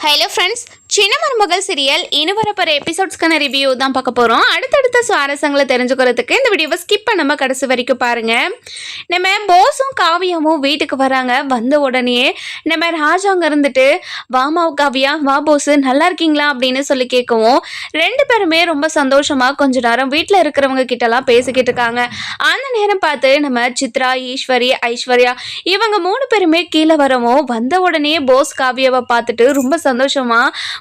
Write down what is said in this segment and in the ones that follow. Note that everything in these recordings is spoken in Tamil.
ஹலோ ஃப்ரெண்ட்ஸ், சின்ன மருமகள் சீரியல் இனி வரப்போகிற எபிசோட்ஸ்க்கான ரிவ்யூ தான் பார்க்க போகிறோம். அடுத்தடுத்த சுவாரஸ்யங்களை தெரிஞ்சுக்கிறதுக்கு இந்த வீடியோவை ஸ்கிப் பண்ணாமல் கடைசி வரைக்கும் பாருங்கள். நம்ம போஸும் காவியாவும் வீட்டுக்கு வராங்க. வந்த உடனே நம்ம ராஜா அங்கே இருந்துட்டு வாமா காவியா, வா போஸு, நல்லா இருக்கீங்களா அப்படின்னு சொல்லி கேட்கவும் ரெண்டு பேருமே ரொம்ப சந்தோஷமாக கொஞ்ச நேரம் வீட்டில் இருக்கிறவங்க கிட்டலாம் பேசிக்கிட்டு இருக்காங்க. அந்த நேரம் பார்த்து நம்ம சித்ரா, ஈஸ்வரி, ஐஸ்வர்யா இவங்க 3 பேருமே கீழே வரவும் வந்த உடனே போஸ் காவியாவை பார்த்துட்டு ரொம்ப சந்தோஷமா,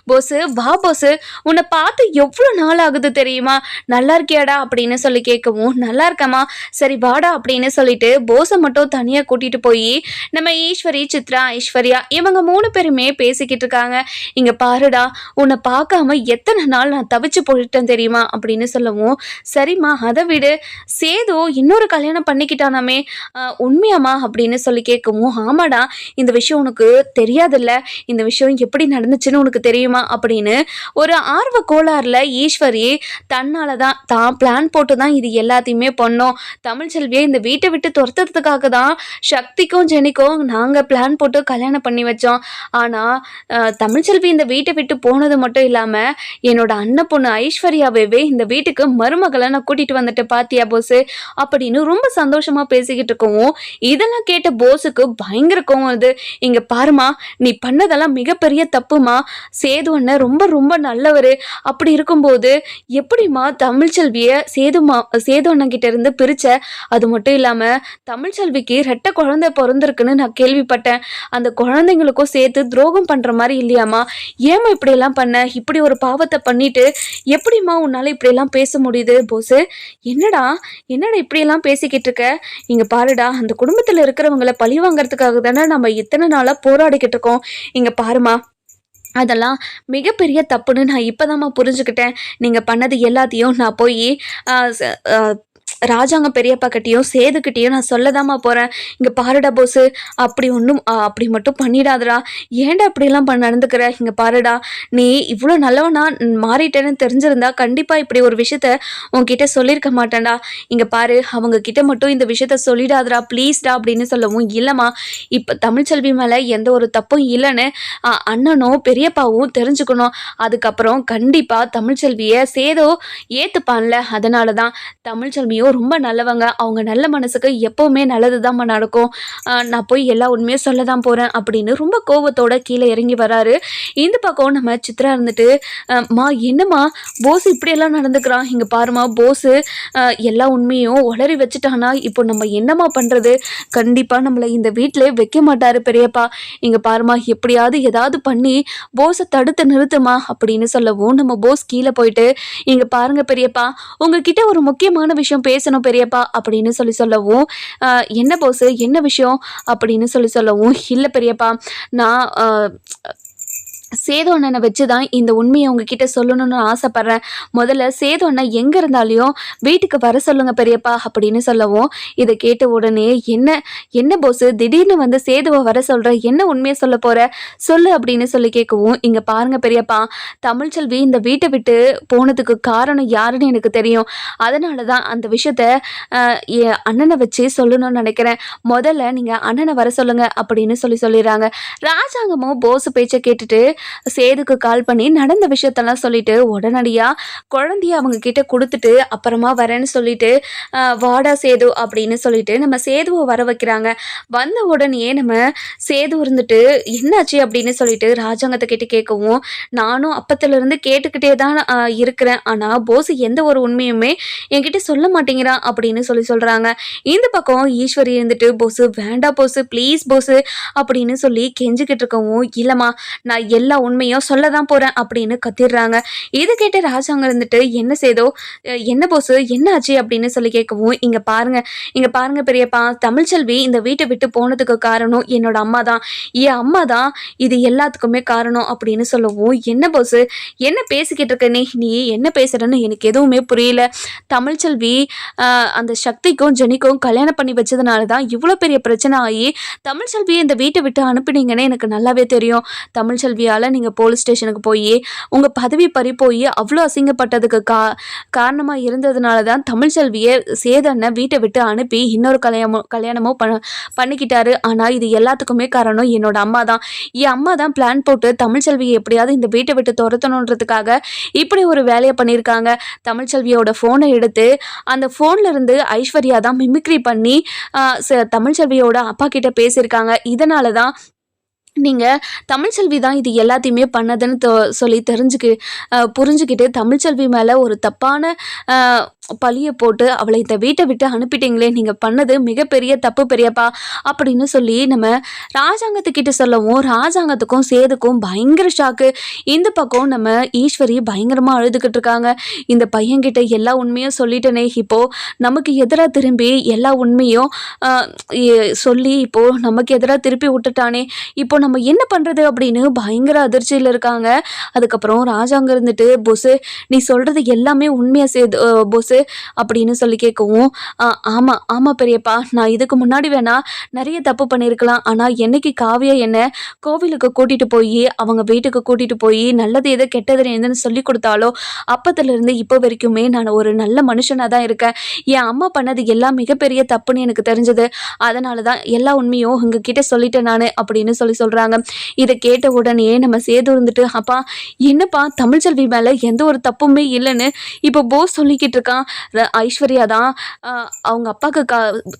போஸு வா போஸு, உன்னை பார்த்து எவ்வளோ நாள் ஆகுது தெரியுமா, நல்லா இருக்கியாடா அப்படின்னு சொல்லி கேட்கவும் நல்லா இருக்கமா, சரி வாடா அப்படின்னு சொல்லிட்டு போஸை மட்டும் தனியாக கூட்டிட்டு போய் நம்ம ஈஸ்வரி, சித்ரா, ஐஸ்வர்யா இவங்க 3 பேருமே பேசிக்கிட்டு இருக்காங்க. இங்க பாருடா, உன்னை பார்க்காம எத்தனை நாள் நான் தவிச்சு போயிட்டேன் தெரியுமா அப்படின்னு சொல்லவும் சரிம்மா அதை விடு, சேது இன்னொரு கல்யாணம் பண்ணிக்கிட்டானாமே உண்மையாமா அப்படின்னு சொல்லி கேட்கவும் ஆமாடா, இந்த விஷயம் உனக்கு தெரியாதுல்ல, இந்த விஷயம் எப்படி நடந்துச்சுன்னு உனக்கு தெரியுமா அப்படின்னு ஒரு ஆர்வ கோளாறுல ஈஸ்வரி தன்னால தான் பிளான் போட்டு தான் இது எல்லாத்தையுமே பண்ணோம். தமிழ்ச்செல்வியை இந்த வீட்டை விட்டு துரத்துறதுக்காக தான் சக்திக்கும் ஜெனிக்கும் நாங்க பிளான் போட்டு கல்யாணம் பண்ணி வச்சோம். ஆனா தமிழ்ச்செல்வி இந்த வீட்டை விட்டு போனது மட்டும் இல்லாம என்னோட அண்ணன் பொண்ணு ஐஸ்வர்யாவே இந்த வீட்டுக்கு மருமகளை நான் கூட்டிட்டு வந்துட்டு பாத்தியா போஸு அப்படின்னு ரொம்ப சந்தோஷமா பேசிக்கிட்டு இருக்கவும் இதெல்லாம் கேட்ட போஸுக்கு பயங்கர கோவம் வருது. இங்க பாருமா, நீ பண்ணதெல்லாம் மிகப்பெரிய தப்புமா, சேது அண்ணன் ரொம்ப ரொம்ப நல்லவர், அப்படி இருக்கும்போது எப்படிமா தமிழ்ச்செல்வியை சேது அண்ணன் கிட்ட இருந்து பிரிச்ச, அது மட்டும் இல்லாம தமிழ்ச்செல்விக்கு 2 குழந்தை பிறந்திருக்குன்னு நான் கேள்விப்பட்டேன், அந்த குழந்தைங்களுக்கும் சேர்த்து துரோகம் பண்ற மாதிரி இல்லையாமா, ஏமா இப்படி எல்லாம் பண்ண, இப்படி ஒரு பாவத்தை பண்ணிட்டு எப்படிமா உன்னால இப்படி எல்லாம் பேச முடியுது போஸு, என்னடா இப்படி எல்லாம் பேசிக்கிட்டு இருக்க, இங்க பாருடா, அந்த குடும்பத்துல இருக்கிறவங்களை பழி வாங்கறதுக்காக தானே நம்ம இத்தனை நாளா போராடிக்கிட்டு இருக்கோம், இங்க பாருமா அதெல்லாம் மிகப்பெரிய தப்புன்னு நான் இப்போதாம்மா புரிஞ்சுக்கிட்டேன், நீங்கள் பண்ணது எல்லாத்தையும் நான் போய் ராஜாங்க பெரியப்பா கிட்டேயும் சேதுக்கிட்டேயும் நான் சொல்லதாம்மா போகிறேன். இங்கே பாருடா போஸு, அப்படி மட்டும் பண்ணிடாதடா, ஏன்டா அப்படிலாம் நடந்துக்கிற, இங்கே பாருடா, நீ இவ்வளோ நல்லவனா மாறிட்டேன்னு தெரிஞ்சிருந்தா கண்டிப்பாக இப்படி ஒரு விஷயத்த உன்கிட்ட சொல்லியிருக்க மாட்டேன்டா, இங்கே பாரு அவங்க கிட்ட மட்டும் இந்த விஷயத்த சொல்லிடாதடா ப்ளீஸ்டா அப்படின்னு சொல்லவும் இல்லைம்மா, இப்போ தமிழ்ச்செல்வி மேலே எந்த ஒரு தப்பும் இல்லைன்னு அண்ணனும் பெரியப்பாவும் தெரிஞ்சுக்கணும், அதுக்கப்புறம் கண்டிப்பாக தமிழ்ச்செல்வியை சேதோ ஏற்றுப்பான்ல, அதனால தான் தமிழ்ச்செல்வியும் ரொம்ப நல்லவங்க, அவங்க நல்ல மனசுக்கு எப்பவுமே நல்லது தான் நடக்கும், நான் போய் எல்லா உண்மையும் சொல்ல தான் போறேன் அப்படின்னு ரொம்ப கோவத்தோட கீழே இறங்கி வராரு. இந்த பக்கம் நம்ம சித்ரா இருந்துட்டு என்னம்மா போஸ் இப்படியெல்லாம் நடந்துக்கிறான், இங்க பாருமா போஸு எல்லா உண்மையும் உளறி வச்சுட்டானா, இப்போ நம்ம என்னம்மா பண்றது, கண்டிப்பா நம்மளை இந்த வீட்டிலே வைக்க மாட்டாரு பெரியப்பா, இங்க பாருமா எப்படியாவது ஏதாவது பண்ணி போஸை தடுத்து நிறுத்துமா அப்படின்னு சொல்லவும் நம்ம போஸ் கீழே போயிட்டு இங்க பாருங்க பெரியப்பா, உங்ககிட்ட ஒரு முக்கியமான விஷயம் பேசணும் பெரியப்பா அப்படின்னு சொல்லவும் என்ன போஸு என்ன விஷயம் அப்படின்னு சொல்லவும் இல்லை பெரியப்பா, நான் சேது அண்ணனை வச்சு தான் இந்த உண்மையை உங்ககிட்ட சொல்லணும்னு ஆசைப்பட்றேன், முதல்ல சேது அண்ணன் எங்கே இருந்தாலையும் வீட்டுக்கு வர சொல்லுங்க பெரியப்பா அப்படின்னு சொல்லவும் இதை கேட்ட உடனே என்ன போஸு திடீர்னு வந்து சேதுவை வர சொல்கிற, என்ன உண்மையை சொல்ல போகிற சொல்லு அப்படின்னு சொல்லி கேட்கவும் இங்கே பாருங்க பெரியப்பா, தமிழ்ச்செல்வி இந்த வீட்டை விட்டு போனதுக்கு காரணம் யாருன்னு எனக்கு தெரியும், அதனால தான் அந்த விஷயத்த என் அண்ணனை வச்சு சொல்லணும்னு நினைக்கிறேன், முதல்ல நீங்கள் அண்ணனை வர சொல்லுங்க அப்படின்னு சொல்லிடுறாங்க. ராஜாங்கமும் போஸ் பேச்சை கேட்டுட்டு சேதுக்கு கால் பண்ணி நடந்த விஷயத்தெல்லாம் சொல்லிட்டு உடனடியாக குழந்தைய அவங்க கிட்ட கொடுத்துட்டு அப்புறமா வரேன்னு சொல்லிட்டு வாடா சேது அப்படின்னு சொல்லிட்டு நம்ம சேதுவை வர வைக்கிறாங்க. வந்த உடனே நம்ம சேது இருந்துட்டு என்னாச்சு அப்படின்னு சொல்லிட்டு ராஜாங்கத்தை கிட்ட கேட்கவும் நானும் அப்பத்திலிருந்து கேட்டுக்கிட்டே தான் இருக்கிறேன், ஆனால் போஸ் எந்த ஒரு உண்மையுமே என்கிட்ட சொல்ல மாட்டேங்கிறான் அப்படின்னு சொல்கிறாங்க. இந்த பக்கம் ஈஸ்வரி இருந்துட்டு போஸு வேண்டா போஸு ப்ளீஸ் போஸு அப்படின்னு சொல்லி கெஞ்சிக்கிட்டு இருக்கவும் இல்லைம்மா நான் எல்லா உண்மையும் சொல்ல தான் போறேன் அப்படின்னு கத்திடுறாங்க. இது கேட்டு ராஜாங்க இருந்துட்டு என்ன சேதோ என்ன போஸு என்ன ஆச்சு அப்படின்னு சொல்லி கேட்கவும் இங்க பாருங்க பெரியப்பா, தமிழ்ச்செல்வி இந்த வீட்டை விட்டு போனதுக்கு காரணம் என்னோட அம்மா தான், என் அம்மா தான் இது எல்லாத்துக்குமே காரணம் அப்படின்னு சொல்லவும் என்ன போஸு என்ன பேசிக்கிட்டு இருக்க, நீ என்ன பேசுறன்னு எனக்கு எதுவுமே புரியல, தமிழ்ச்செல்வி அந்த சக்திக்கும் ஜெனிக்கும் கல்யாணம் பண்ணி வச்சதுனால தான் இவ்வளோ பெரிய பிரச்சனை ஆகி தமிழ்ச்செல்வியை இந்த வீட்டை விட்டு அனுப்பினீங்கன்னு எனக்கு நல்லாவே தெரியும், தமிழ்ச்செல்வியா காரணத்தால் நீங்கள் போலீஸ் ஸ்டேஷனுக்கு போய் உங்கள் பதவி பறி போய் அவ்வளோ அசிங்கப்பட்டதுக்கு காரணமாக இருந்ததுனால தான் தமிழ்ச்செல்வியை சேதனை வீட்டை விட்டு அனுப்பி இன்னொரு கல்யாணமோ பண்ணிக்கிட்டாரு. ஆனால் இது எல்லாத்துக்குமே காரணம் என்னோட அம்மா தான். என் அம்மா தான் பிளான் போட்டு தமிழ்ச்செல்வியை எப்படியாவது இந்த வீட்டை விட்டு துரத்தணுன்றதுக்காக இப்படி ஒரு வேலையை பண்ணியிருக்காங்க. தமிழ்ச்செல்வியோட ஃபோனை எடுத்து அந்த ஃபோன்ல இருந்து ஐஸ்வர்யா தான் மிமிக்ரி பண்ணி தமிழ்ச்செல்வியோட அப்பா கிட்ட பேசியிருக்காங்க. இதனால தான் நீங்கள் தமிழ்ச்செல்வி தான் இது எல்லாத்தையுமே பண்ணதுன்னு சொல்லி புரிஞ்சுக்கிட்டு தமிழ்ச்செல்வி மேலே ஒரு தப்பான பழியை போட்டு அவளை இந்த வீட்டை விட்டு அனுப்பிட்டீங்களே, நீங்கள் பண்ணது மிகப்பெரிய தப்பு பெரியப்பா அப்படின்னு சொல்லி நம்ம ராஜாங்கத்துக்கிட்ட சொல்லவும் ராஜாங்கத்துக்கும் சேதுக்கும் பயங்கர ஷாக்கு. இந்த பக்கம் நம்ம ஈஸ்வரி பயங்கரமாக அழுதுகிட்டு இருக்காங்க. இந்த பையன்கிட்ட எல்லா உண்மையும் சொல்லிட்டேனே, இப்போது நமக்கு எதிராக திரும்பி எல்லா உண்மையும் சொல்லி இப்போது நமக்கு எதிராக திருப்பி விட்டுட்டானே, இப்போ நம்ம என்ன பண்ணுறது அப்படின்னு பயங்கர அதிர்ச்சியில் இருக்காங்க. அதுக்கப்புறம் ராஜாங்க இருந்துட்டு பொசு நீ சொல்கிறது எல்லாமே உண்மையாக சேது பொசு அப்படின்னு சொல்லி கேட்கவும் ஆமாம் பெரியப்பா, நான் இதுக்கு முன்னாடி வேணா நிறைய தப்பு பண்ணியிருக்கலாம். ஆனால் என்னைக்கு காவியா என்னை கோவிலுக்கு கூட்டிகிட்டு போய் அவங்க வீட்டுக்கு கூட்டிகிட்டு போய் நல்லது எது கெட்டது எதுன்னு சொல்லி கொடுத்தாலோ அப்பத்துலேருந்து இப்போ வரைக்குமே நான் ஒரு நல்ல மனுஷனாக தான் இருக்கேன். என் அம்மா பண்ணது எல்லாம் மிகப்பெரிய தப்புன்னு எனக்கு தெரிஞ்சது. அதனால தான் எல்லா உண்மையும் உங்ககிட்ட சொல்லிட்டேன் நான் அப்படின்னு சொல்கிறாங்க. இதை கேட்ட உடனே நம்ம சேது இருந்துட்டு அப்பா என்னப்பா தமிழ்ச்செல்வி மேலே எந்த ஒரு தப்புமே இல்லைன்னு இப்போ போஸ் சொல்லிக்கிட்டு இருக்கான். ஐஸ்வர்யா தான் அவங்க அப்பாவுக்கு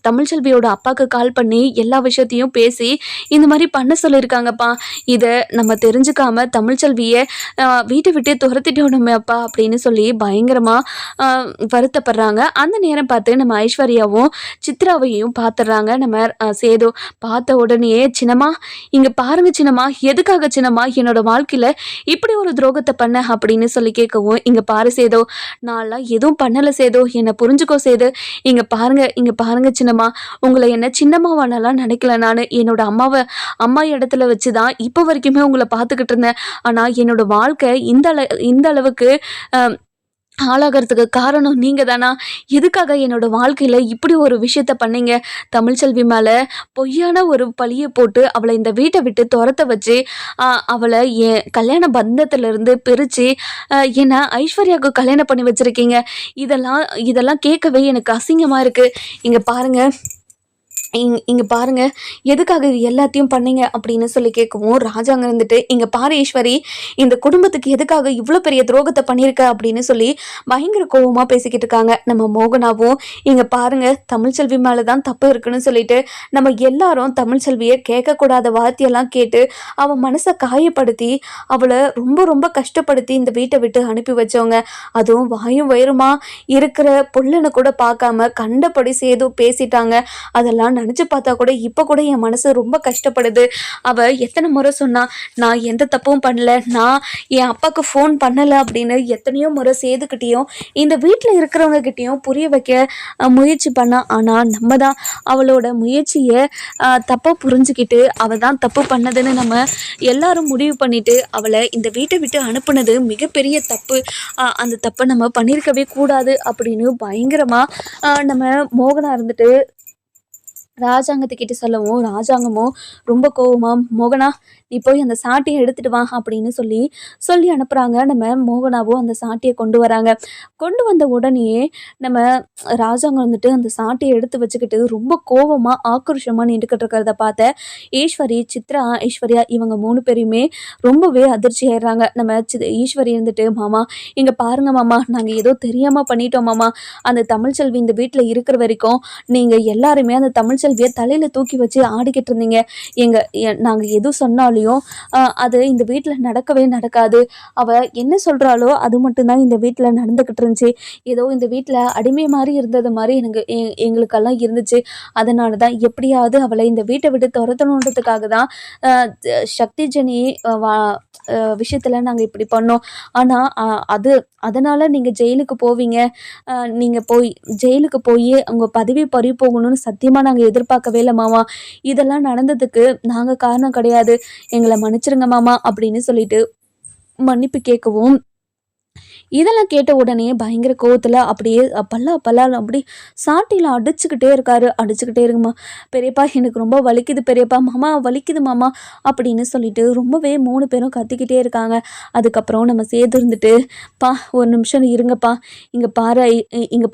தமிழ்ச்செல்வியோட அப்பாவுக்கு கால் பண்ணி எல்லா விஷயத்தையும் பேசி இந்த மாதிரி பண்ண சொல்லியிருக்காங்கப்பா. இதை நம்ம தெரிஞ்சுக்காம தமிழ்ச்செல்வியை வீட்டை விட்டு துரத்திட்டோமே அப்பா அப்படின்னு சொல்லி பயங்கரமாக வருத்தப்படுறாங்க. அந்த நேரம் பார்த்து நம்ம ஐஸ்வர்யாவும் சித்ராவையும் பார்த்துடுறாங்க. நம்ம சேது பார்த்த உடனே சின்னம்மா இங்கே பாருங்க சின்னம்மா, எதுக்காக சின்னம்மா என்னோட வாழ்க்கையில் இப்படி ஒரு துரோகத்தை பண்ண அப்படின்னு சொல்லி கேட்கவும் இங்கே பாரு சேதோ, நான்லாம் எதுவும் பண்ணலை சேதோ, என்னை புரிஞ்சுக்கோ சேது. இங்கே பாருங்க சின்னம்மா, உங்களை என்ன சின்னம்மாவானலாம் நினைக்கல. நான் என்னோட அம்மா இடத்துல வச்சு தான் இப்போ வரைக்குமே உங்களை பார்த்துக்கிட்டு இருந்தேன். ஆனால் என்னோட வாழ்க்கை இந்த அளவுக்கு ஆளாகிறதுக்கு காரணம் நீங்கள் தானா? எதுக்காக என்னோட வாழ்க்கையில் இப்படி ஒரு விஷயத்த பண்ணீங்க? தமிழ்ச்செல்வி மேலே பொய்யான ஒரு பழியை போட்டு அவளை இந்த வீட்டை விட்டு துரத்த வச்சு அவளை என் கல்யாண பந்தத்திலிருந்து பிரித்து என்னை ஐஸ்வர்யாவுக்கு கல்யாணம் பண்ணி வச்சுருக்கீங்க. இதெல்லாம் கேட்கவே எனக்கு அசிங்கமாக இருக்குது. இங்கே பாருங்கள் இங்கே பாருங்க எதுக்காக இது எல்லாத்தையும் பண்ணீங்க அப்படின்னு சொல்லி கேட்கவும் ராஜாங்க இருந்துட்டு இங்கே பாரு ஈஸ்வரி, இந்த குடும்பத்துக்கு எதுக்காக இவ்வளோ பெரிய துரோகத்தை பண்ணியிருக்க அப்படின்னு சொல்லி பயங்கர கோபமாக பேசிக்கிட்டு இருக்காங்க. நம்ம மோகனாவும் இங்கே பாருங்க தமிழ்ச்செல்வி மேலே தான் தப்பு இருக்குன்னு சொல்லிட்டு நம்ம எல்லாரும் தமிழ்ச்செல்வியை கேட்கக்கூடாத வார்த்தையெல்லாம் கேட்டு அவன் மனசை காயப்படுத்தி அவளை ரொம்ப ரொம்ப கஷ்டப்படுத்தி இந்த வீட்டை விட்டு அனுப்பி வச்சவங்க. அதுவும் வாயும் வயிறுமா இருக்கிற புள்ளனை கூட பார்க்காம கண்டபடி சேது பேசிட்டாங்க. அதெல்லாம் நினச்சி பார்த்தா கூட இப்போ கூட என் மனசு ரொம்ப கஷ்டப்படுது. அவள் எத்தனை முறை சொன்னா நான் எந்த தப்பும் பண்ணல, நான் என் அப்பாவுக்கு ஃபோன் பண்ணலை அப்படின்னு எத்தனையோ முறை சேதுக்கிட்டேயும் இந்த வீட்டில் இருக்கிறவங்க கிட்டேயும் புரிய வைக்க முயற்சி பண்ணா. ஆனால் நம்ம தான் அவளோட முயற்சியை தப்பாக புரிஞ்சுக்கிட்டு அவள் தான் தப்பு பண்ணதுன்னு நம்ம எல்லாரும் முடிவு பண்ணிட்டு அவளை இந்த வீட்டை விட்டு அனுப்புனது மிகப்பெரிய தப்பு. அந்த தப்பை நம்ம பண்ணியிருக்கவே கூடாது அப்படின்னு பயங்கரமாக நம்ம மோகனா இருந்துட்டு ராஜாங்கத்துக்கிட்ட சொல்லவும் ராஜாங்கமும் ரொம்ப கோவமா மோகனா நீ போய் அந்த சாட்டியை எடுத்துட்டு வா அப்படின்னு சொல்லி அனுப்புகிறாங்க. நம்ம மோகனாவும் அந்த சாட்டியை கொண்டு வராங்க. கொண்டு வந்த உடனே நம்ம ராஜாங்கம் வந்துட்டு அந்த சாட்டியை எடுத்து வச்சுக்கிட்டு ரொம்ப கோவமாக ஆக்ரோஷமாக நின்றுக்கிட்டு இருக்கிறத பார்த்த ஈஸ்வரி, சித்ரா, ஐஸ்வர்யா இவங்க 3 பேரையுமே ரொம்பவே அதிர்ச்சி ஆயிடுறாங்க. நம்ம ஈஸ்வரி இருந்துட்டு மாமா இங்கே பாருங்க மாமா, நாங்கள் ஏதோ தெரியாமல் பண்ணிட்டோம் மாமா. அந்த தமிழ்ச்செல்வி இந்த வீட்டில் இருக்கிற வரைக்கும் நீங்கள் எல்லாருமே அந்த தமிழ்ச்செல்வியை தலையில் தூக்கி வச்சு ஆடிக்கிட்டு இருந்தீங்க. நாங்கள் எதுவும் சொன்னாலும் அது இந்த வீட்டில் நடக்கவே நடக்காது. அவ என்ன சொல்றாளோ அது மட்டும்தான் இந்த வீட்டில் நடந்துக்கிட்டு இருந்துச்சு. ஏதோ இந்த வீட்டில் அடிமை மாதிரி இருந்தது மாதிரி எங்களுக்கெல்லாம் இருந்துச்சு. அதனால தான் எப்படியாவது அவளை இந்த வீட்டை விட்டு துரத்தணுன்றதுக்காக தான் சக்தி ஜெனி விஷயத்தில் நாங்கள் இப்படி பண்ணோம். ஆனால் அதனால் நீங்கள் ஜெயிலுக்கு போவீங்க, நீங்கள் ஜெயிலுக்கு போய் உங்கள் பதவி பறி போகணும்னு சத்தியமாக நாங்கள் எதிர்பார்க்கவே இல்லை மாமா. இதெல்லாம் நடந்ததுக்கு நாங்கள் காரணம் கிடையாது, எங்களை மன்னிச்சிருங்க மாமா அப்படின்னு சொல்லிட்டு மன்னிப்பு கேட்கவும் இதெல்லாம் கேட்ட உடனே பயங்கர கோவத்தில் அப்படியே பல்லா பல்லான்னு அப்படி சாட்டியில் அடிச்சுக்கிட்டே இருக்குமா. பெரியப்பா எனக்கு ரொம்ப வலிக்குது பெரியப்பா, மாமா வலிக்குது மாமா அப்படின்னு சொல்லிட்டு ரொம்பவே 3 பேரும் கத்திக்கிட்டே இருக்காங்க. அதுக்கப்புறம் நம்ம சேது இருந்துட்டு, பா ஒரு நிமிஷம் இருங்கப்பா, இங்கே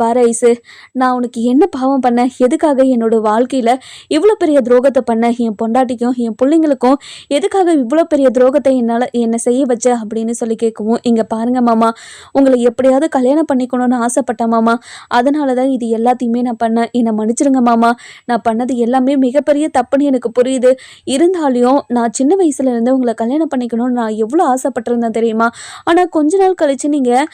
பாரு ஐஸு, நான் உனக்கு என்ன பாவம் பண்ணேன், எதுக்காக என்னோட வாழ்க்கையில் இவ்வளோ பெரிய துரோகத்தை பண்ண, என் பொண்டாட்டிக்கும் என் பிள்ளைங்களுக்கும் எதுக்காக இவ்வளோ பெரிய துரோகத்தை என்னை செய்ய வச்ச அப்படின்னு சொல்லி கேட்கவும், இங்கே பாருங்க மாமா, உங்களை எப்படியாவது கல்யாணம் பண்ணிக்கணும்னு ஆசைப்பட்டேன் மாமா, அதனால தான் இது எல்லாத்தையுமே நான் பண்ணேன், என்னை மன்னிச்சிருங்க மாமா, நான் பண்ணது எல்லாமே மிகப்பெரிய தப்புன்னு எனக்கு புரியுது, இருந்தாலும் நான் சின்ன வயசுலேருந்து உங்களை கல்யாணம் பண்ணிக்கணும்னு நான் எவ்வளோ ஆசைப்பட்டிருந்தேன் தெரியுமா, ஆனால் கொஞ்ச நாள் கழித்து நீங்கள்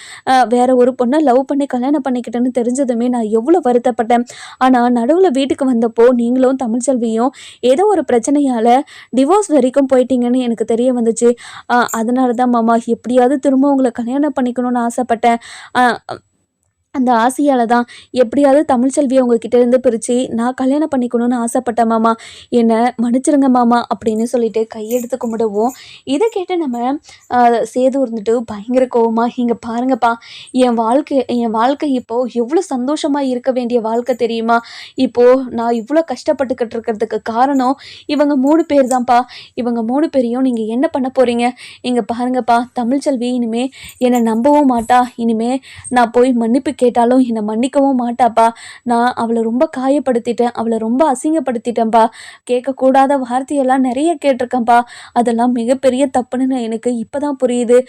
வேற ஒரு பொண்ணை லவ் பண்ணி கல்யாணம் பண்ணிக்கிட்டேன்னு தெரிஞ்சதுமே நான் எவ்வளோ வருத்தப்பட்டேன். ஆனால் நடுவில் வீட்டுக்கு வந்தப்போ நீங்களும் தமிழ்ச்செல்வியும் ஏதோ ஒரு பிரச்சனையால் டிவோர்ஸ் வரைக்கும் போயிட்டீங்கன்னு எனக்கு தெரிய வந்துச்சு. அதனால தான் மாமா எப்படியாவது திரும்ப உங்களை கல்யாணம் பண்ணிக்கணும்னு ஆசைப்பட்டேன். அந்த ஆசையால் தான் எப்படியாவது தமிழ்ச்செல்வியை உங்ககிட்ட இருந்து பிரித்து நான் கல்யாணம் பண்ணிக்கணும்னு ஆசைப்பட்டேன் மாமா, என்னை மன்னிச்சிருங்க மாமா அப்படின்னு சொல்லிட்டு கையெடுத்து கும்பிடுவோம். இதை கேட்டு நம்ம சேது இருந்துட்டு பயங்கர கோவமாக, இங்கே பாருங்கப்பா, என் வாழ்க்கை இப்போது எவ்வளோ சந்தோஷமாக இருக்க வேண்டிய வாழ்க்கை தெரியுமா, இப்போது நான் இவ்வளோ கஷ்டப்பட்டுக்கிட்டு இருக்கிறதுக்கு காரணம் இவங்க 3 பேர் தான்ப்பா, இவங்க 3 பேரையும் நீங்கள் என்ன பண்ண போகிறீங்க, இங்கே பாருங்கப்பா, தமிழ்ச்செல்வி இனிமே என்னை நம்பவும் மாட்டா, இனிமே நான் போய் மன்னிப்பு கேட்டாலும் என்னை மன்னிக்கவும் மாட்டாப்பா, நான் அவளை ரொம்ப காயப்படுத்திட்டேன், அவளை ரொம்ப அசிங்கப்படுத்திட்டேன்ப்பா, கேட்கக்கூடாத வார்த்தையெல்லாம் நிறைய கேட்டிருக்கேன்ப்பா, அதெல்லாம் மிகப்பெரிய தப்புன்னு எனக்கு இப்போ தான் புரியுது.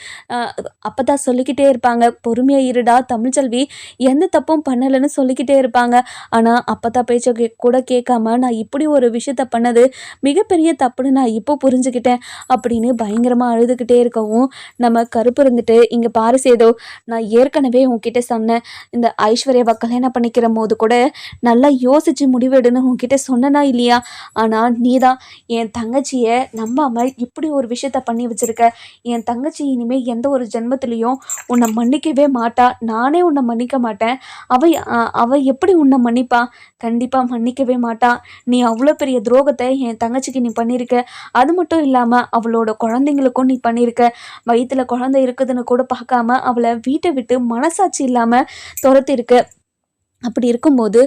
அப்போ தான் சொல்லிக்கிட்டே இருப்பாங்க, பொறுமையாக இருடா தமிழ்ச்செல்வி எந்த தப்பும் பண்ணலைன்னு சொல்லிக்கிட்டே இருப்பாங்க, ஆனால் அப்போ தான் பேச்ச கூட கேட்காம நான் இப்படி ஒரு விஷயத்த பண்ணது மிகப்பெரிய தப்புன்னு நான் இப்போ புரிஞ்சுக்கிட்டேன் அப்படின்னு பயங்கரமாக அழுதுகிட்டே இருக்கவும், நம்ம கருப்பு இருந்துட்டு, இங்கே பாரு சேதோ, நான் ஏற்கனவே உன்கிட்ட சொன்னேன், இந்த ஐஸ்வர்யாவை கல்யாணம் பண்ணிக்கிற போது கூட நல்லா யோசிச்சு முடிவெடுன்னு உன்கிட்ட சொன்னனா இல்லையா, ஆனால் நீ தான் என் தங்கச்சியை நம்பாமல் இப்படி ஒரு விஷயத்த பண்ணி வச்சிருக்க, என் தங்கச்சி இனிமேல் எந்த ஒரு ஜென்மத்திலையும் உன்னை மன்னிக்கவே மாட்டா, நானே உன்னை மன்னிக்க மாட்டேன், அவ எப்படி உன்னை மன்னிப்பா, கண்டிப்பாக மன்னிக்கவே மாட்டா, நீ அவ்வளோ பெரிய துரோகத்தை என் தங்கச்சிக்கு நீ பண்ணியிருக்க, அது மட்டும் இல்லாமல் அவளோட குழந்தைங்களுக்கும் நீ பண்ணியிருக்க, வயிற்றில் குழந்தை இருக்குதுன்னு கூட பார்க்காம அவளை வீட்டை விட்டு மனசாட்சி இல்லாமல் துரத்திருக்கு, அப்படி இருக்கும்போது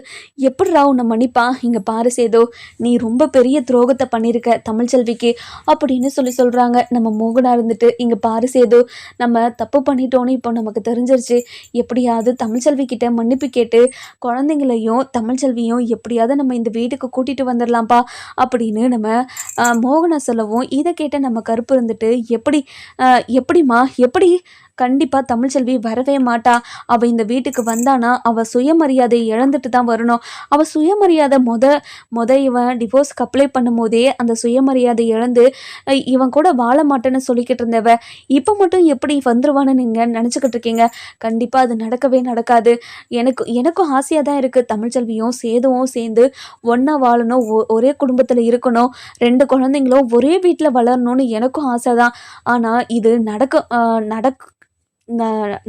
எப்படிரா உன்னை மன்னிப்பா, இங்கே பாரு சேதோ, நீ ரொம்ப பெரிய துரோகத்தை பண்ணியிருக்க தமிழ்ச்செல்விக்கு அப்படின்னு சொல்கிறாங்க. நம்ம மோகனா இருந்துட்டு, இங்கே பாரு சேதோ, நம்ம தப்பு பண்ணிட்டோன்னு இப்போ நமக்கு தெரிஞ்சிருச்சு, எப்படியாவது தமிழ்ச்செல்வி கிட்ட மன்னிப்பு கேட்டு குழந்தைங்களையும் தமிழ்ச்செல்வியும் எப்படியாவது நம்ம இந்த வீட்டுக்கு கூட்டிகிட்டு வந்துடலாம்ப்பா அப்படின்னு நம்ம மோகனா சொல்லவும், இதை கேட்ட நம்ம கருப்பு இருந்துட்டு, எப்படிம்மா எப்படி, கண்டிப்பாக தமிழ்ச்செல்வி வரவே மாட்டா, அவள் இந்த வீட்டுக்கு வந்தானா அவள் சுயமரியாதையை இழந்துட்டு தான் வரணும், அவள் சுயமரியாதை இவன் டிவோர்ஸ்க்கு அப்ளை பண்ணும் போதே அந்த சுயமரியாதை இழந்து இவன் கூட வாழ மாட்டேன்னு சொல்லிக்கிட்டு இருந்தவ இப்போ மட்டும் எப்படி வந்துருவான்னு நீங்கள் நினச்சிக்கிட்டு இருக்கீங்க, கண்டிப்பாக அது நடக்கவே நடக்காது, எனக்கும் ஆசையாக தான் இருக்குது, தமிழ்ச்செல்வியும் சேதுவும் சேர்ந்து ஒன்றா வாழணும், ஒரே குடும்பத்தில் இருக்கணும், 2 குழந்தைங்களும் ஒரே வீட்டில் வளரணும்னு எனக்கும் ஆசை தான், ஆனால் இது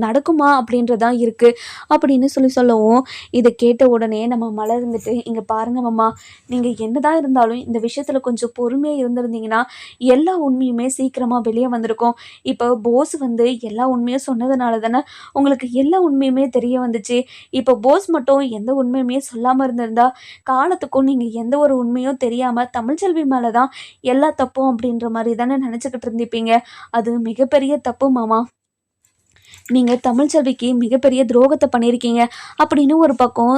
நடக்குமா அப்படின்றதான் இருக்குது அப்படின்னு சொல்லவும், இதை கேட்ட உடனே நம்ம மலர் இருந்துட்டு, இங்கே பாருங்க மாமா, நீங்கள் என்னதான் இருந்தாலும் இந்த விஷயத்தில் கொஞ்சம் பொறுமையாக இருந்திருந்தீங்கன்னா எல்லா உண்மையுமே சீக்கிரமாக வெளியே வந்திருக்கும், இப்போ போஸ் எல்லா உண்மையும் சொன்னதுனால தானே உங்களுக்கு எல்லா உண்மையுமே தெரிய வந்துச்சு, இப்போ போஸ் மட்டும் எந்த உண்மையுமே சொல்லாமல் இருந்திருந்தா காலத்துக்கும் நீங்கள் எந்த ஒரு உண்மையும் தெரியாமல் தமிழ்ச்செல்வி மேலே தான் எல்லா தப்பும் அப்படின்ற மாதிரி தானே நினச்சிக்கிட்டு இருந்திருப்பீங்க, அது மிகப்பெரிய தப்பு மாமா, நீங்கள் தமிழ்ச்செல்விக்கு மிகப்பெரிய துரோகத்தை பண்ணியிருக்கீங்க அப்படின்னு ஒரு பக்கம்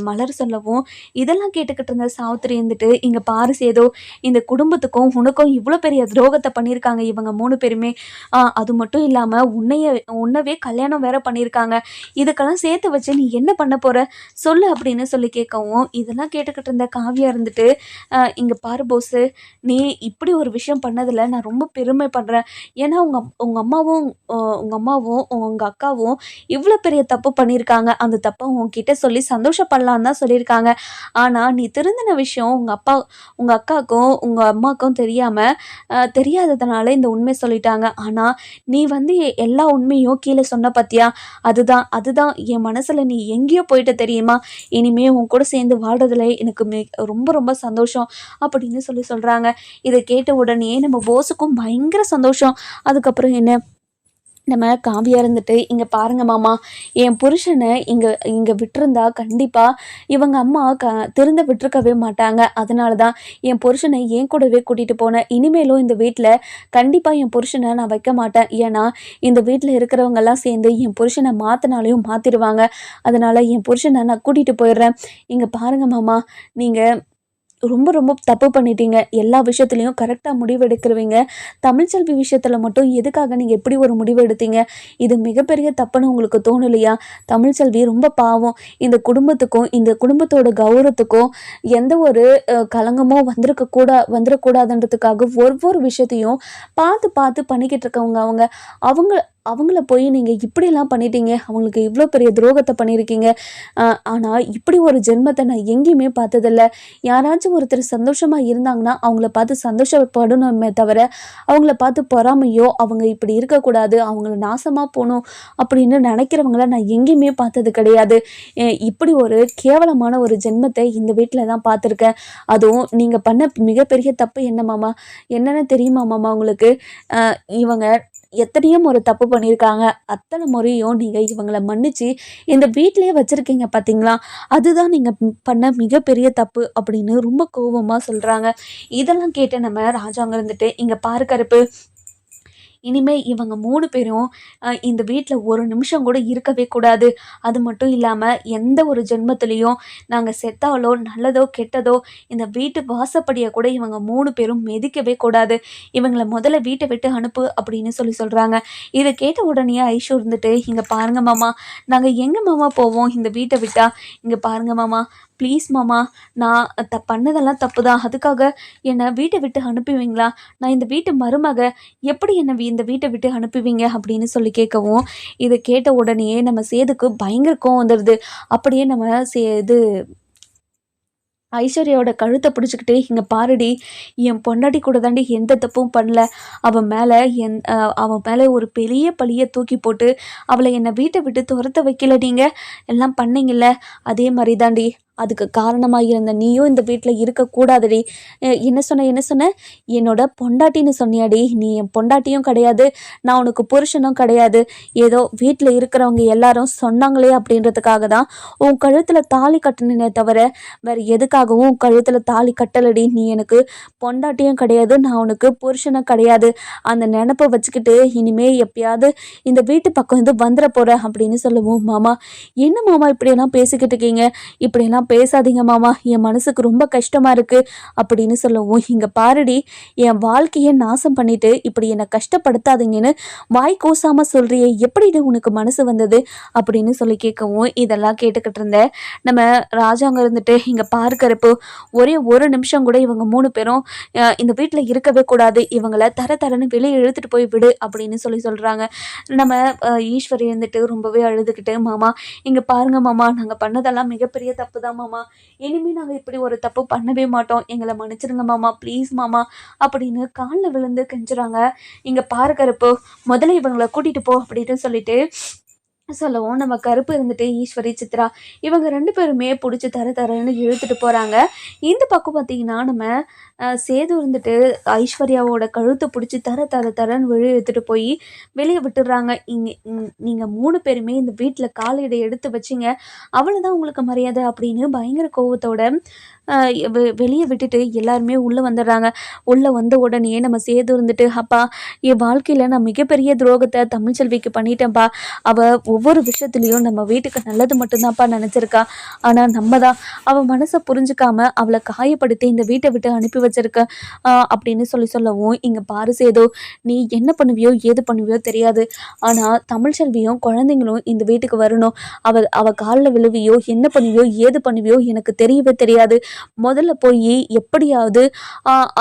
மலர் சொல்லவும், இதெல்லாம் கேட்டுக்கிட்டு இருந்த சாவித்திரி இருந்துட்டு, இங்கே பாரு சேதோ, இந்த குடும்பத்துக்கும் உனக்கும் இவ்வளோ பெரிய துரோகத்தை பண்ணியிருக்காங்க இவங்க 3 பேருமே, அது மட்டும் இல்லாமல் உன்னவே கல்யாணம் வேற பண்ணியிருக்காங்க, இதுக்கெல்லாம் சேர்த்து வச்சு நீ என்ன பண்ண போகிற சொல்லு அப்படின்னு சொல்லி கேட்கவும், இதெல்லாம் கேட்டுக்கிட்டு இருந்த காவியா இருந்துட்டு, இங்கே பாரு போஸு, நீ இப்படி ஒரு விஷயம் பண்ணதில் நான் ரொம்ப பெருமைப்படுறேன், ஏன்னா உங்கள் அம்மாவும் உங்கள் அக்காவும் இவ்வளோ பெரிய தப்பு பண்ணியிருக்காங்க, அந்த தப்பை உங்ககிட்ட சொல்லி சந்தோஷப்படலான்னு தான் சொல்லியிருக்காங்க, ஆனால் நீ திருந்தின விஷயம் உங்கள் அக்காவுக்கும் உங்கள் அம்மாவுக்கும் தெரியாததுனால இந்த உண்மை சொல்லிட்டாங்க, ஆனால் நீ எல்லா உண்மையும் கீழே சொன்ன பத்தியா, அதுதான் என் மனசில் நீ எங்கேயோ போயிட்ட தெரியுமா, இனிமே உன் கூட சேர்ந்து வாழ்றதுல எனக்கு ரொம்ப ரொம்ப சந்தோஷம் அப்படின்னு சொல்கிறாங்க. இதை கேட்ட உடனே நம்ம போஸுக்கும் பயங்கர சந்தோஷம். அதுக்கப்புறம் என்ன, நம்ம காவியா இருந்துட்டு, "இங்கே பாருங்க மாமா, என் புருஷனை இங்கே இங்கே விட்டிருந்தா கண்டிப்பாக இவங்க அம்மா திருந்த விட்டுருக்கவே மாட்டாங்க. அதனால தான் என் புருஷனை என் கூடவே கூட்டிகிட்டு போனேன். இனிமேலும் இந்த வீட்டில் கண்டிப்பாக என் புருஷனை நான் வைக்க மாட்டேன். ஏன்னா இந்த வீட்டில் இருக்கிறவங்கெல்லாம் சேர்ந்து என் புருஷனை மாற்றினாலையும் மாற்றிடுவாங்க. அதனால் என் புருஷனை நான் கூட்டிகிட்டு போயிடுறேன். இங்கே பாருங்க மாமா, நீங்கள் ரொம்ப ரொம்ப தப்பு பண்ணிட்டீங்க. எல்லா விஷயத்துலையும் கரெக்டாக முடிவு எடுக்கிறவங்க. தமிழ்ச்செல்வி விஷயத்தில் மட்டும் எதுக்காக நீங்கள் எப்படி ஒரு முடிவு எடுத்தீங்க? இது மிகப்பெரிய தப்புன்னு உங்களுக்கு தோணலையா? தமிழ்ச்செல்வி ரொம்ப பாவம். இந்த குடும்பத்துக்கும் இந்த குடும்பத்தோட கௌரவத்துக்கும் எந்த ஒரு களங்கமோ வந்துடக்கூடாதுன்றதுக்காக ஒவ்வொரு விஷயத்தையும் பார்த்து பார்த்து பண்ணிக்கிட்டு இருக்கவங்க அவங்க. அவங்க அவங்கள போய் நீங்கள் இப்படிலாம் பண்ணிட்டீங்க. அவங்களுக்கு இவ்வளோ பெரிய துரோகத்தை பண்ணியிருக்கீங்க. ஆனால் இப்படி ஒரு ஜென்மத்தை நான் எங்கேயுமே பார்த்ததில்ல. யாராச்சும் ஒருத்தர் சந்தோஷமாக இருந்தாங்கன்னா அவங்கள பார்த்து சந்தோஷப்படணுமே தவிர அவங்கள பார்த்து பொறாமையோ அவங்க இப்படி இருக்கக்கூடாது, அவங்கள நாசமாக போகணும் அப்படின்னு நினைக்கிறவங்கள நான் எங்கேயுமே பார்த்தது கிடையாது. இப்படி ஒரு கேவலமான ஒரு ஜென்மத்தை இந்த வீட்டில் தான் பார்த்துருக்கேன். அதுவும் நீங்கள் பண்ண மிகப்பெரிய தப்பு என்ன மாமா? என்னென்னு தெரியுமா மாமா உங்களுக்கு? இவங்க எத்தனையோ முறை தப்பு பண்ணியிருக்காங்க. அத்தனை முறையும் நீங்கள் இவங்களை மன்னிச்சு இந்த வீட்டிலேயே வச்சுருக்கீங்க பார்த்தீங்களா? அதுதான் நீங்கள் பண்ண மிகப்பெரிய தப்பு அப்படின்னு ரொம்ப கோபமாக சொல்கிறாங்க. இதெல்லாம் கேட்டு நம்ம ராஜாங்க இருந்துட்டு, "இங்கே பாரு கருப்பு, இனிமே இவங்க 3 பேரும் இந்த வீட்டில் ஒரு நிமிஷம் கூட இருக்கவே கூடாது. அது மட்டும் இல்லாமல் எந்த ஒரு ஜென்மத்திலையும் நாங்கள் செத்தாலோ நல்லதோ கெட்டதோ இந்த வீட்டு வாசப்படியை கூட இவங்க 3 பேரும் மிதிக்கவே கூடாது. இவங்கள முதல்ல வீட்டை விட்டு அனுப்பு" அப்படின்னு சொல்கிறாங்க. இதை கேட்ட உடனே ஐஷு இருந்துட்டு, "இங்கே பாருங்க மாமா, நாங்கள் எங்கே மாமா போவோம் இந்த வீட்டை விட்டா? இங்கே பாருங்க மாமா, ப்ளீஸ் மாமா, நான் பண்ணதெல்லாம் தப்பு தான். அதுக்காக என்னை வீட்டை விட்டு அனுப்புவீங்களா? நான் இந்த வீட்டு மருமக, எப்படி என்னை இந்த வீட்டை விட்டு அனுப்புவீங்க?" அப்படின்னு சொல்லி கேட்கவும், இதை கேட்ட உடனே நம்ம சேதுக்கு பயங்கர கோவம் வந்துடுது. அப்படியே நம்ம ஐஸ்வர்யாவோட கழுத்தை பிடிச்சிக்கிட்டு, "இங்கே பாருடி, என் பொண்டாட்டி கூட தாண்டி எந்த தப்பும் பண்ணல. அவன் மேலே ஒரு பெரிய பழியை தூக்கி போட்டு அவளை என்னை வீட்டை விட்டு துரத்த வைக்கல. நீங்கள் எல்லாம் பண்ணீங்கல்ல, அதே மாதிரி தாண்டி அதுக்கு காரணமாக இருந்த நீயும் இந்த வீட்டில் இருக்கக்கூடாதுடி." என்ன சொன்ன? என்னோட பொண்டாட்டின்னு சொன்னியாடி? நீ என் பொண்டாட்டியும் கிடையாது, நான் உனக்கு புருஷனும் கிடையாது. ஏதோ வீட்டில் இருக்கிறவங்க எல்லாரும் சொன்னாங்களே அப்படின்றதுக்காக தான் உன் கழுத்தில் தாலி கட்டினே தவிர வேறு எதுக்காகவும் உன் கழுத்தில் தாலி கட்டலடி. நீ எனக்கு பொண்டாட்டியும் கிடையாது, நான் உனக்கு புருஷனும் கிடையாது. அந்த நினப்பை வச்சுக்கிட்டு இனிமே எப்பயாவது இந்த வீட்டு பக்கம் வந்துட போகிற அப்படின்னு சொல்லுவோம். "மாமா, என்ன மாமா இப்படியெல்லாம் பேசிக்கிட்டு இருக்கீங்க? இப்படியெல்லாம் பேசாதீங்க மாமா, என் மனசுக்கு ரொம்ப கஷ்டமாக இருக்குது" அப்படின்னு சொல்லவும், "இங்கே பாருடி, என் வாழ்க்கையை நாசம் பண்ணிட்டு இப்படி என்னை கஷ்டப்படுத்தாதீங்கன்னு வாய் கூசாமல் சொல்கிறியே, எப்படி உனக்கு மனசு வந்தது?" அப்படின்னு சொல்லி கேட்கவும், இதெல்லாம் கேட்டுக்கிட்டு இருந்தேன் நம்ம ராஜாங்க இருந்துட்டு, "இங்கே பாரு கருப்பு, ஒரே ஒரு நிமிஷம் கூட இவங்க 3 பேரும் இந்த வீட்டில் இருக்கவே கூடாது. இவங்களை தரன்னு வெளியே இழுத்துட்டு போய் விடு" அப்படின்னு சொல்கிறாங்க. நம்ம ஈஸ்வரி இருந்துட்டு ரொம்பவே அழுதுகிட்டு, "மாமா, இங்கே பாருங்க மாமா, நாங்கள் பண்ணதெல்லாம் மிகப்பெரிய தப்பு தான் மாமா. இனிமேல் நாங்கள் இப்படி ஒரு தப்பு பண்ணவே மாட்டோம். எங்களை மன்னிச்சிருங்க மாமா, ப்ளீஸ் மாமா" அப்படின்னு காலில் விழுந்து கெஞ்சுறாங்க. "இங்கே பாரு கருப்பு, முதல்ல இவங்களை கூட்டிகிட்டு போ" அப்படின்னு சொல்லிட்டு சொல்லவும், நம்ம கருப்பு இருந்துட்டு ஈஸ்வரி, சித்ரா இவங்க 2 பேருமே பிடிச்சி தரன்னு இழுத்துட்டு போகிறாங்க. இந்த பக்கம் பார்த்தீங்கன்னா நம்ம சேது இருந்துட்டு ஐஸ்வர்யாவோட கழுத்தை பிடிச்சி தரன்னு இழுத்துட்டு போய் வெளியே விட்டுடுறாங்க. நீங்கள் 3 பேருமே இந்த வீட்டில் காலீடை எடுத்து வச்சிங்க, அவ்வளோதான் உங்களுக்கு மரியாதை அப்படின்னு பயங்கர கோவத்தோட வெளியே விட்டுட்டு எல்லாருமே உள்ளே வந்துடுறாங்க. உள்ளே வந்த உடனே நம்ம சேது இருந்துட்டு, "அப்பா, என் வாழ்க்கையில் நான் மிகப்பெரிய துரோகத்தை தமிழ்ச்செல்விக்கு பண்ணிட்டேன்ப்பா. அவள் ஒவ்வொரு விஷயத்துலையும் நம்ம வீட்டுக்கு நல்லது மட்டும்தான்ப்பா நினச்சிருக்கா. ஆனால் நம்ம தான் அவள் மனசை புரிஞ்சுக்காம அவளை காயப்படுத்தி இந்த வீட்டை விட்டு அனுப்பி வச்சிருக்க" அப்படின்னு சொல்லவும், "இங்கே பாரு சேது, நீ என்ன பண்ணுவியோ ஏது பண்ணுவியோ தெரியாது. ஆனால் தமிழ்ச்செல்வியும் குழந்தைங்களும் இந்த வீட்டுக்கு வரணும். அவள் காலில் விழுவியோ என்ன பண்ணுவியோ ஏது பண்ணுவியோ எனக்கு தெரியவே தெரியாது. முதல்ல போய் எப்படியாவது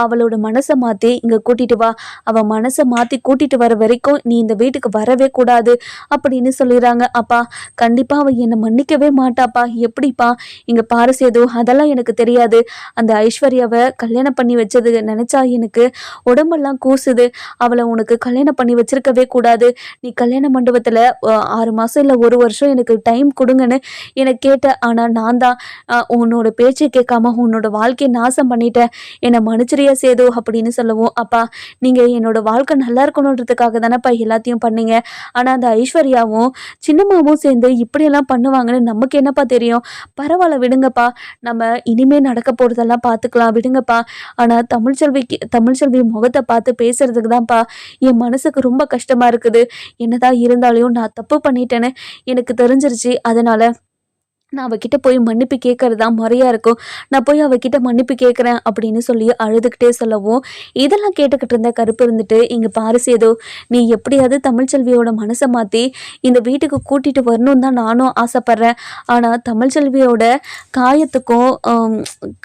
அவளோட மனசை மாற்றி இங்கே கூட்டிகிட்டு வா. அவள் மனசை மாற்றி கூட்டிகிட்டு வர வரைக்கும் நீ இந்த வீட்டுக்கு வரவே கூடாது" அப்படின்னு சொல்லிடுறாங்க. "அப்பா, கண்டிப்பாக அவள் என்னை மன்னிக்கவே மாட்டாப்பா. எப்படிப்பா?" "இங்கே பாரு சேது, அதெல்லாம் எனக்கு தெரியாது. அந்த ஐஸ்வர்யாவை கல்யாணம் பண்ணி வச்சது நினச்சா எனக்கு உடம்பெல்லாம் கூசுது. அவளை உனக்கு கல்யாணம் பண்ணி வச்சிருக்கவே கூடாது. நீ கல்யாண மண்டபத்தில் 6 மாதம் இல்லை 1 வருஷம் எனக்கு டைம் கொடுங்கன்னு எனக்கு கேட்ட. ஆனால் நான் தான் உன்னோட பேச்சை கேட்காம தெரியாமல் உன்னோட வாழ்க்கையை நாசம் பண்ணிட்டேன், என்னை மன்னிச்சிரியா சேது அப்படின்னு சொல்லவும், அப்பா நீங்கள் என்னோட வாழ்க்கை நல்லா இருக்கணுன்றதுக்காக தானேப்பா எல்லாத்தையும் பண்ணீங்க. ஆனால் அந்த ஐஸ்வர்யாவும் சின்னம்மாவும் சேர்ந்து இப்படியெல்லாம் பண்ணுவாங்கன்னு நமக்கு என்னப்பா தெரியும். பரவாயில்ல விடுங்கப்பா, நம்ம இனிமேல் நடக்க போகிறதெல்லாம் பார்த்துக்கலாம் விடுங்கப்பா. ஆனால் தமிழ்ச்செல்வி முகத்தை பார்த்து பேசுறதுக்கு தான்ப்பா என் மனசுக்கு ரொம்ப கஷ்டமாக இருக்குது. என்னதான் இருந்தாலும் நான் தப்பு பண்ணிட்டேன்னு எனக்கு தெரிஞ்சிருச்சு. அதனால் நான் அவகிட்ட போய் மன்னிப்பு கேட்கறது தான் முறையாக இருக்கும். நான் போய் அவகிட்ட மன்னிப்பு கேட்குறேன் அப்படின்னு சொல்லி அழுதுகிட்டே சொல்லவும், இதெல்லாம் கேட்டுக்கிட்டு இருந்த கருப்பு இருந்துட்டு, இங்கே பாரு சேது, நீ எப்படியாவது தமிழ்ச்செல்வியோட மனசை மாற்றி இந்த வீட்டுக்கு கூட்டிகிட்டு வரணும்னு தான் நானும் ஆசைப்பட்றேன். ஆனால் தமிழ்ச்செல்வியோட காயத்துக்கும்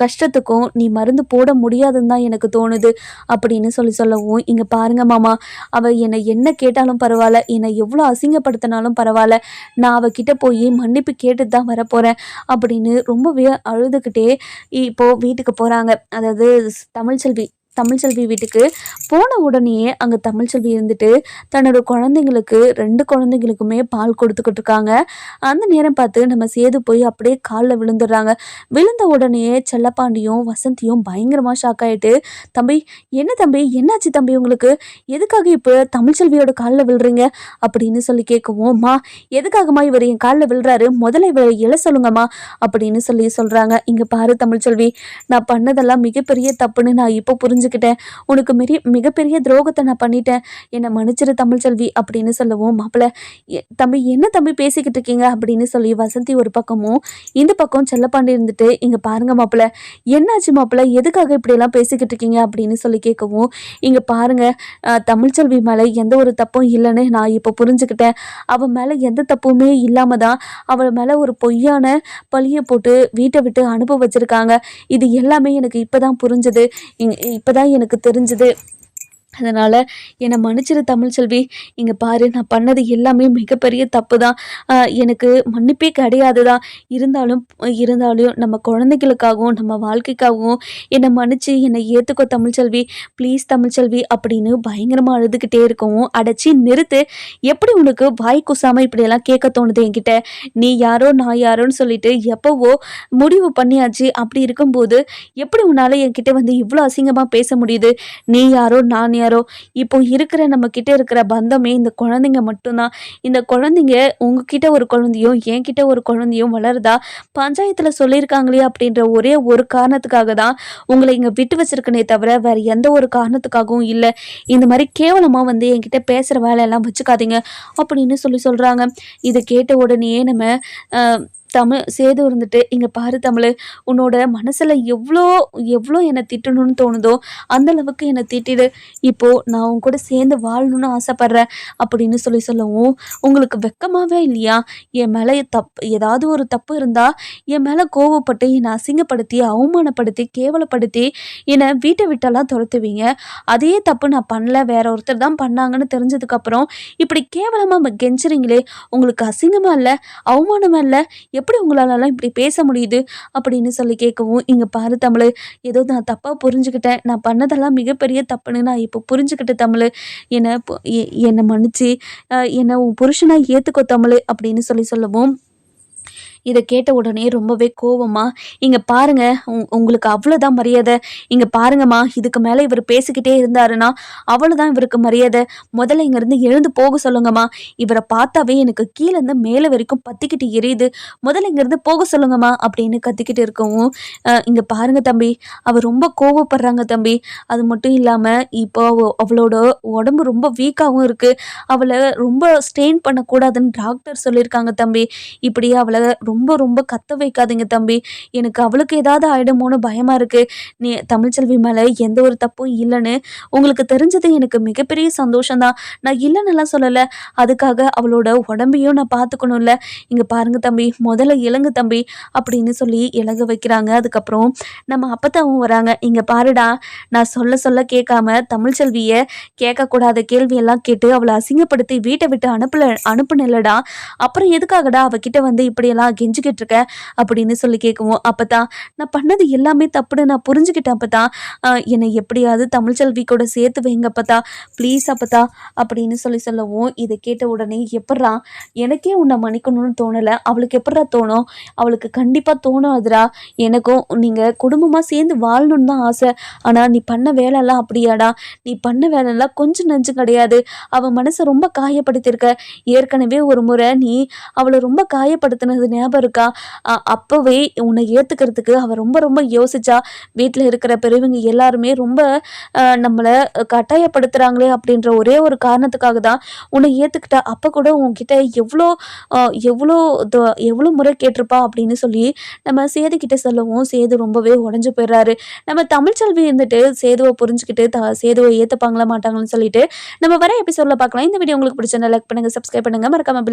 கஷ்டத்துக்கும் நீ மருந்து போட முடியாதுன்னு தான் எனக்கு தோணுது அப்படின்னு சொல்லவும், இங்கே பாருங்க மாமா, அவள் என்னை என்ன கேட்டாலும் பரவாயில்ல, என்னை எவ்வளோ அசிங்கப்படுத்தினாலும் பரவாயில்ல, நான் அவகிட்ட போய் மன்னிப்பு கேட்டு தான் வரப்போகிறேன் அப்படின்னு ரொம்பவே அழுதுகிட்டே இப்போ வீட்டுக்கு போகிறாங்க. அதாவது தமிழ்ச்செல்வி வீட்டுக்கு போன உடனேயே அங்கே தமிழ்ச்செல்வி இருந்துட்டு தன்னோட குழந்தைங்களுக்கு 2 குழந்தைங்களுக்குமே பால் கொடுத்துக்கிட்டு இருக்காங்க. அந்த நேரம் பார்த்து நம்ம சேது போய் அப்படியே காலில் விழுந்துடுறாங்க. விழுந்த உடனேயே செல்லப்பாண்டியும் வசந்தியும் பயங்கரமாக ஷாக் ஆகிட்டு, தம்பி என்ன தம்பி, என்னாச்சு தம்பி உங்களுக்கு, எதுக்காக இப்போ தமிழ்ச்செல்வியோட காலில் விழுறீங்க அப்படின்னு சொல்லி கேட்கவும், அம்மா எதுக்காகம்மா இவர் என் காலில் விழுறாரு, முதல்ல இவர் எழ சொல்லுங்கம்மா அப்படின்னு சொல்கிறாங்க. இங்கே பாரு தமிழ்ச்செல்வி, நான் பண்ணதெல்லாம் மிகப்பெரிய தப்புன்னு நான் இப்போ புரிஞ்சுக்கிட்டேன். உனக்கு மிகப்பெரிய துரோகத்தை நான் பண்ணிட்டேன், என்னை மன்னிச்சிரு தமிழ்ச்செல்வி அப்படின்னு சொல்லவும், மாப்பிள்ள தம்பி என்ன தம்பி பேசிக்கிட்டு இருக்கீங்க அப்படின்னு சொல்லி வசந்தி ஒரு பக்கமும் இந்த பக்கம் செல்லப்பாண்டி இருந்துட்டு, இங்கே பாருங்க மாப்பிள்ள, என்னாச்சு மாப்பிள்ள, எதுக்காக இப்படியெல்லாம் பேசிக்கிட்டு இருக்கீங்க அப்படின்னு சொல்லி கேட்கவும், இங்கே பாருங்க தமிழ்ச்செல்வி மேலே எந்த ஒரு தப்பும் இல்லைன்னு நான் இப்போ புரிஞ்சுக்கிட்டேன். அவன் மேலே எந்த தப்புமே இல்லாம தான் அவள் மேலே ஒரு பொய்யான பழியை போட்டு வீட்டை விட்டு அனுப்ப வச்சிருக்காங்க. இது எல்லாமே எனக்கு இப்போதான் புரிஞ்சுது, இப்போதான் எனக்கு தெரிஞ்சுது. அதனால் என்னை மன்னிச்சிரு தமிழ்ச்செல்வி. இங்கே பாரு, நான் பண்ணது எல்லாமே மிகப்பெரிய தப்பு தான், எனக்கு மன்னிப்பே கிடையாது தான். இருந்தாலும் நம்ம குழந்தைகளுக்காகவும் நம்ம வாழ்க்கைக்காகவும் என்னை மன்னிச்சு என்னை ஏற்றுக்கோ தமிழ்ச்செல்வி, ப்ளீஸ் தமிழ்ச்செல்வி அப்படின்னு பயங்கரமாக அழுதுகிட்டே இருக்கவும், அடைச்சி நிறுத்து, எப்படி உனக்கு வாய் கூசாமல் இப்படியெல்லாம் கேட்க தோணுது என்கிட்ட, நீ யாரோ நான் யாரோன்னு சொல்லிட்டு எப்போவோ முடிவு பண்ணியாச்சு. அப்படி இருக்கும்போது எப்படி உன்னால் என்கிட்ட வந்து இவ்வளோ அசிங்கமாக பேச முடியுது, நீ யாரோ நான் யாரோ, இப்போ இருக்கிற நம்ம கிட்ட இருக்கிற பந்தமே இந்த குழந்தைங்க மட்டும்தான். இந்த குழந்தைங்க உங்ககிட்ட ஒரு குழந்தையும் என்கிட்ட ஒரு குழந்தையும் வளருதா பஞ்சாயத்துல சொல்லியிருக்காங்களே அப்படின்ற ஒரே ஒரு காரணத்துக்காக தான் உங்களை இங்க விட்டு வச்சிருக்கனே தவிர வேற எந்த ஒரு காரணத்துக்காகவும் இல்லை. இந்த மாதிரி கேவலமா வந்து என்கிட்ட பேசுற வேலையெல்லாம் வச்சுக்காதீங்க அப்படின்னு சொல்றாங்க. இதை கேட்ட உடனே நம்ம சேது இருந்துட்டு, இங்கே பாரு தமிழ், உன்னோட மனசில் எவ்வளோ என்னை திட்டணும்னு தோணுதோ அந்த அளவுக்கு என்னை திட்டிடு, இப்போது நான் உன் கூட சேர்ந்து வாழணும்னு ஆசைப்பட்றேன் அப்படின்னு சொல்லவும், உங்களுக்கு வெக்கமாகவே இல்லையா, என் மேலே ஏதாவது ஒரு தப்பு இருந்தால் என் மேலே கோவப்பட்டு என்னை அசிங்கப்படுத்தி அவமானப்படுத்தி கேவலப்படுத்தி என்னை வீட்டை விட்டெல்லாம் துரத்துவீங்க. அதே தப்பு நான் பண்ணல, வேற ஒருத்தர் தான் பண்ணாங்கன்னு தெரிஞ்சதுக்கப்புறம் இப்படி கேவலமாக கெஞ்சுறீங்களே, உங்களுக்கு அசிங்கமாக இல்லை, அவமானமாக இல்லை, எப்படி உங்களாலலாம் இப்படி பேச முடியுது அப்படின்னு சொல்லி கேட்கவும், இங்கே பாரு தமிழ், ஏதோ நான் தப்பாக புரிஞ்சுக்கிட்டேன், நான் பண்ணதெல்லாம் மிகப்பெரிய தப்புன்னு நான் இப்போ புரிஞ்சுக்கிட்டு தமிழ், என்னை மன்னிச்சு என்னை உன் புருஷனாக ஏற்றுக்கோ தமிழ் அப்படின்னு சொல்லவும், இதை கேட்ட உடனே ரொம்பவே கோவமா, இங்கே பாருங்க உங்களுக்கு அவ்வளோதான் மரியாதை, இங்கே பாருங்கம்மா, இதுக்கு மேலே இவர் பேசிக்கிட்டே இருந்தாருன்னா அவ்வளோதான் இவருக்கு மரியாதை, முதல்ல இங்கேருந்து எழுந்து போக சொல்லுங்கம்மா, இவரை பார்த்தாவே எனக்கு கீழேருந்து மேலே வரைக்கும் பற்றிக்கிட்டு எரியுது, முதல்ல இங்கேருந்து போக சொல்லுங்கம்மா அப்படின்னு கத்திக்கிட்டு இருக்கவும், இங்கே பாருங்க தம்பி, அவர் ரொம்ப கோவப்படுறாங்க தம்பி, அது மட்டும் இல்லாமல் இப்போ அவளோட உடம்பு ரொம்ப வீக்காகவும் இருக்குது, அவளை ரொம்ப ஸ்ட்ரெயின் பண்ணக்கூடாதுன்னு டாக்டர் சொல்லியிருக்காங்க தம்பி, இப்படியே அவளை ரொம்ப ரொம்ப கத்த வைக்காதீங்க தம்பி, எனக்கு அவளுக்கு ஏதாவது ஆயிடுமோன்னு பயமா இருக்கு. நீ தமிழ்ச்செல்வி மேல எந்த ஒரு தப்பும் இல்லைன்னு உங்களுக்கு தெரிஞ்சது எனக்கு மிகப்பெரிய சந்தோஷம்தான், நான் இல்லைன்னெல்லாம் சொல்லலை, அதுக்காக அவளோட உடம்பையும் நான் பார்த்துக்கணும்ல, இங்கே பாருங்க தம்பி, முதல்ல இளங்கு தம்பி அப்படின்னு சொல்லி இலங்க வைக்கிறாங்க. அதுக்கப்புறம் நம்ம அப்பத்தாவும் வராங்க. இங்கே பாருடா, நான் சொல்ல கேட்காம தமிழ்ச்செல்வியை கேட்கக்கூடாத கேள்வியெல்லாம் கேட்டு அவளை அசிங்கப்படுத்தி வீட்டை விட்டு அனுப்புனில்லடா, அப்புறம் எதுக்காகடா அவகிட்ட வந்து இப்படியெல்லாம் கெஞ்சிக்கிட்டு இருக்க அப்படின்னு சொல்லி கேட்கவும், அப்பதான் நான் பண்ணது எல்லாமே தப்புன்னு நான் புரிஞ்சுக்கிட்டேன் அப்பதா. என்னை எப்படியாவது தமிழ்ச்செல்வி கூட சேர்த்து வைங்க அப்பதா, ப்ளீஸ் அப்பதா அப்படின்னு சொல்லவும், இதை கேட்ட உடனே எப்பட்றா எனக்கே உன்னை மன்னிக்கணும்னு தோணலை, அவளுக்கு எப்பட்றா தோணும்? அவளுக்கு கண்டிப்பாக தோணாதுடா. எனக்கும் நீங்கள் குடும்பமாக சேர்ந்து வாழணும்னு தான் ஆசை. ஆனால் நீ பண்ண வேலைலாம் அப்படியாடா? நீ பண்ண வேலைலாம் கொஞ்சம் நஞ்சம் கிடையாது. அவன் மனசை ரொம்ப காயப்படுத்தியிருக்க. ஏற்கனவே ஒரு முறை நீ அவளை ரொம்ப காயப்படுத்தினது ஞாபகம் இருக்கா? அப்போவே உன்னை ஏற்றுக்கிறதுக்கு அவள் ரொம்ப ரொம்ப யோசிச்சா. வீட்டில் இருக்கிற பெரியவங்க எல்லாருமே ரொம்ப நம்மளை கட்டாயப்படுத்துகிறாங்களே அப்படின்ற ஒரே ஒரு காரணத்துக்காக தான் உன்னை ஏற்றுக்கிட்டா. அப்போ கூட உன்கிட்ட எவ்வளோ எவ்வளோ எவ்வளோ முறை கேட்டிருப்பா அப்படின்னு சொல்லி நம்ம சேது கிட்ட சொல்லவும், சேது ரொம்பவே உடஞ்சு போயிடுறாரு. நம்ம தமிழ்ச்செல்வி இருந்துட்டு சேதுவை புரிஞ்சுக்கிட்டு சேதுவை ஏற்றுப்பாங்களா மாட்டாங்கன்னு சொல்லிட்டு நம்ம வர எபிசோடில் பார்க்கலாம். இந்த வீடியோ உங்களுக்கு பிடிச்சிருந்தா லைக் பண்ணுங்கள், சப்ஸ்கிரைப் பண்ணுங்கள், மறக்காம